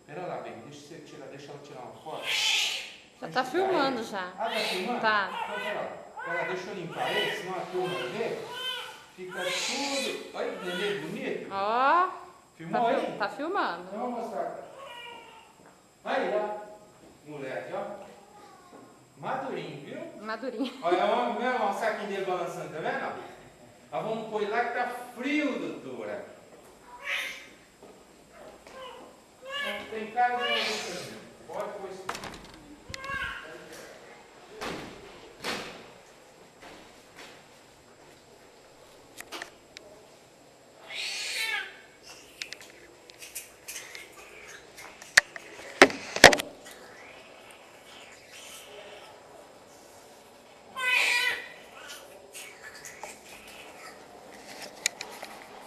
Pera lá, bem, deixa ela tirar uma foto. Já tá filmando já. Ah, tá filmando? Tá. Então, pera lá. Deixa eu limpar ele, senão a turma vê. Fica tudo... Olha que nenê bonito. Ó. Filmou aí? Tá filmando. Então eu vou mostrar. Aí, ó. Moleque, ó. Madurinho, viu? Madurinho. Olha, o saquinho dele balançando, tá vendo? Ó, vamos pôr lá que tá frio, doutora. Tem cara de novo. Pode pôr isso.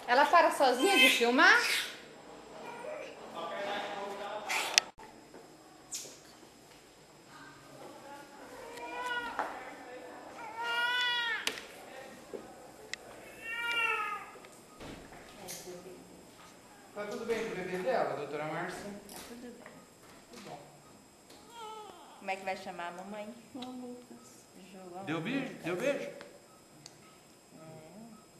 Ela para sozinha de filmar? Tá tudo bem com o bebê dela, doutora Márcia? Tá tudo bem. Tudo bom. Como é que vai chamar a mamãe? João Lucas. João Deu beijo? Lucas. Deu beijo?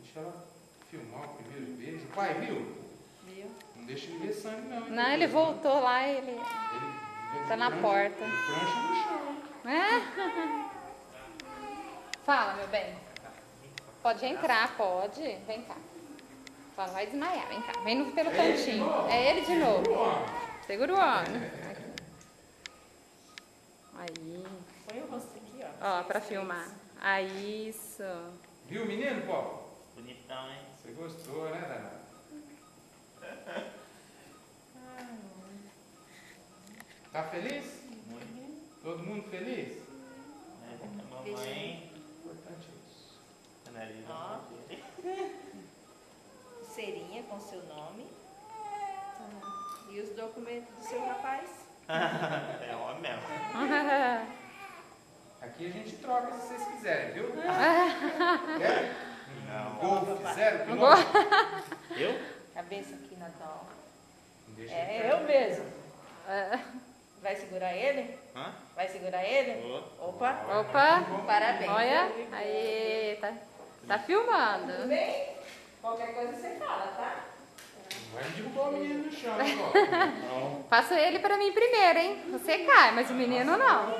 Deixa ela filmar o primeiro beijo. O pai viu? Viu? Não deixa ele ver sangue, não. Hein, Não, ele doutora? voltou lá, ele Ele tá na porta. Ele prancha no chão. É? Fala, meu bem. Pode entrar, pode. Vem cá. Só não vai desmaiar, vem cá. Vem pelo cantinho. É ele de novo. Segura o homem. Aí. Põe o rosto aqui, ó. Ó, pra filmar. Aí, isso. Viu o menino, pô? Bonitão, hein? Você gostou, né, Danada? Tá feliz? Muito. Todo mundo feliz? A mamãe. Importante isso. Analisa Ó. Cerinha com seu nome. E os documentos do seu rapaz. É homem mesmo. Aqui a gente troca se vocês quiserem, viu? Quer? Não. Golfe, 0 km? Eu? Cabeça aqui na dó. Deixa É ele eu mesmo. É. Vai segurar ele? Hã? Vai segurar ele? Vou. Opa. Opa. Parabéns. Olha. Aí, tá filmando. Tudo bem? Qualquer coisa você fala, tá? Não vai derrubar o menino no chão, hein, ó. Não. Passa ele pra mim primeiro, hein? Você cai, mas o menino não.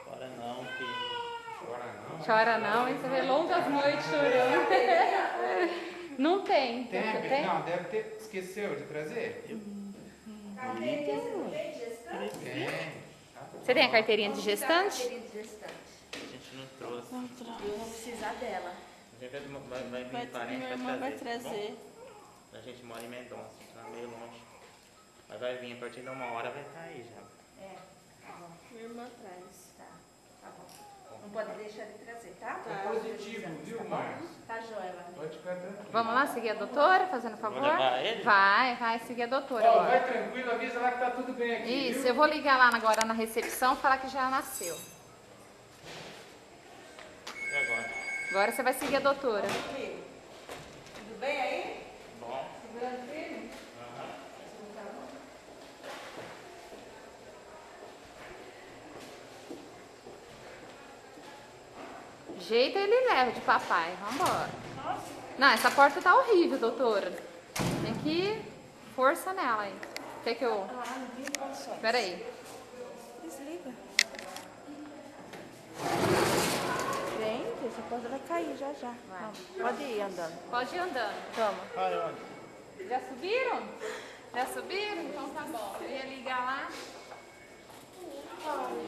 Chora não, filho. Chora não. Chora não, hein? Você vê longas noites chorando. Não tem. Tem? Não, deve ter. Esqueceu de trazer? Carteirinha, você não tem gestante? Tem. Você tem a carteirinha de gestante? Carteirinha de gestante. A gente não trouxe. Eu vou precisar dela. A gente vai vir parente Minha irmã vai trazer. Bom, a gente mora em Mendonça, tá meio longe. Mas vai vir, a partir de 1 hora vai estar aí já. É, tá bom. Minha irmã traz. Tá bom. Não pode deixar de trazer, tá? É positivo, viu, Márcio? Tá joia, lá. Pode ficar tranquilo. Vamos lá seguir a doutora, fazendo favor? Vou levar ele? Vai seguir a doutora Ó, vai agora. tranquilo, avisa lá que tá tudo bem aqui. Isso, viu? eu vou ligar lá agora na recepção e falar que já nasceu. E agora? Agora você vai seguir a doutora. Filho, tudo bem aí? Bom. Segurando firme? Jeito ele leva de papai. Vambora. Nossa. Não, essa porta tá horrível, doutora. Tem que ir força nela aí. Quer que eu... Ah, não vi condições. Pera aí. Desliga. Gente, essa porta vai cair já. Vai. Vamos, pode ir andando. Pode ir andando. Toma. Olha onde? Já subiram? Já subiram? Então tá bom. Eu ia ligar lá.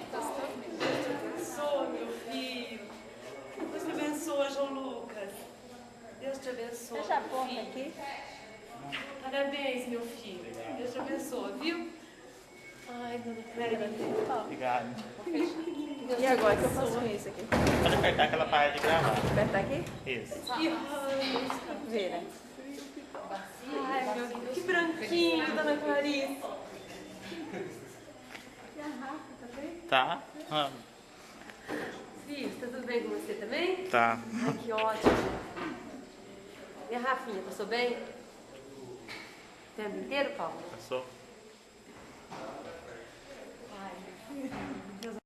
Deus te abençoe, meu filho. Deus te abençoe, João Lucas. Deus te abençoe. Deixa a meu porta filho. aqui. Parabéns, meu filho. Deus te abençoe, viu? Ai, dona Clélia. Obrigado. E agora, o que eu faço com isso aqui? Pode apertar aquela parte de gravar. Aperta aqui? Isso. Vira. Ai, meu Deus, que branquinho, dona Clarice. E a Rafa, tá bem? Tá? Filhos, tá tudo bem com você também? Tá. Ai, que ótimo. E a Rafinha, passou bem? O tempo inteiro, Paulo? Passou? Ai,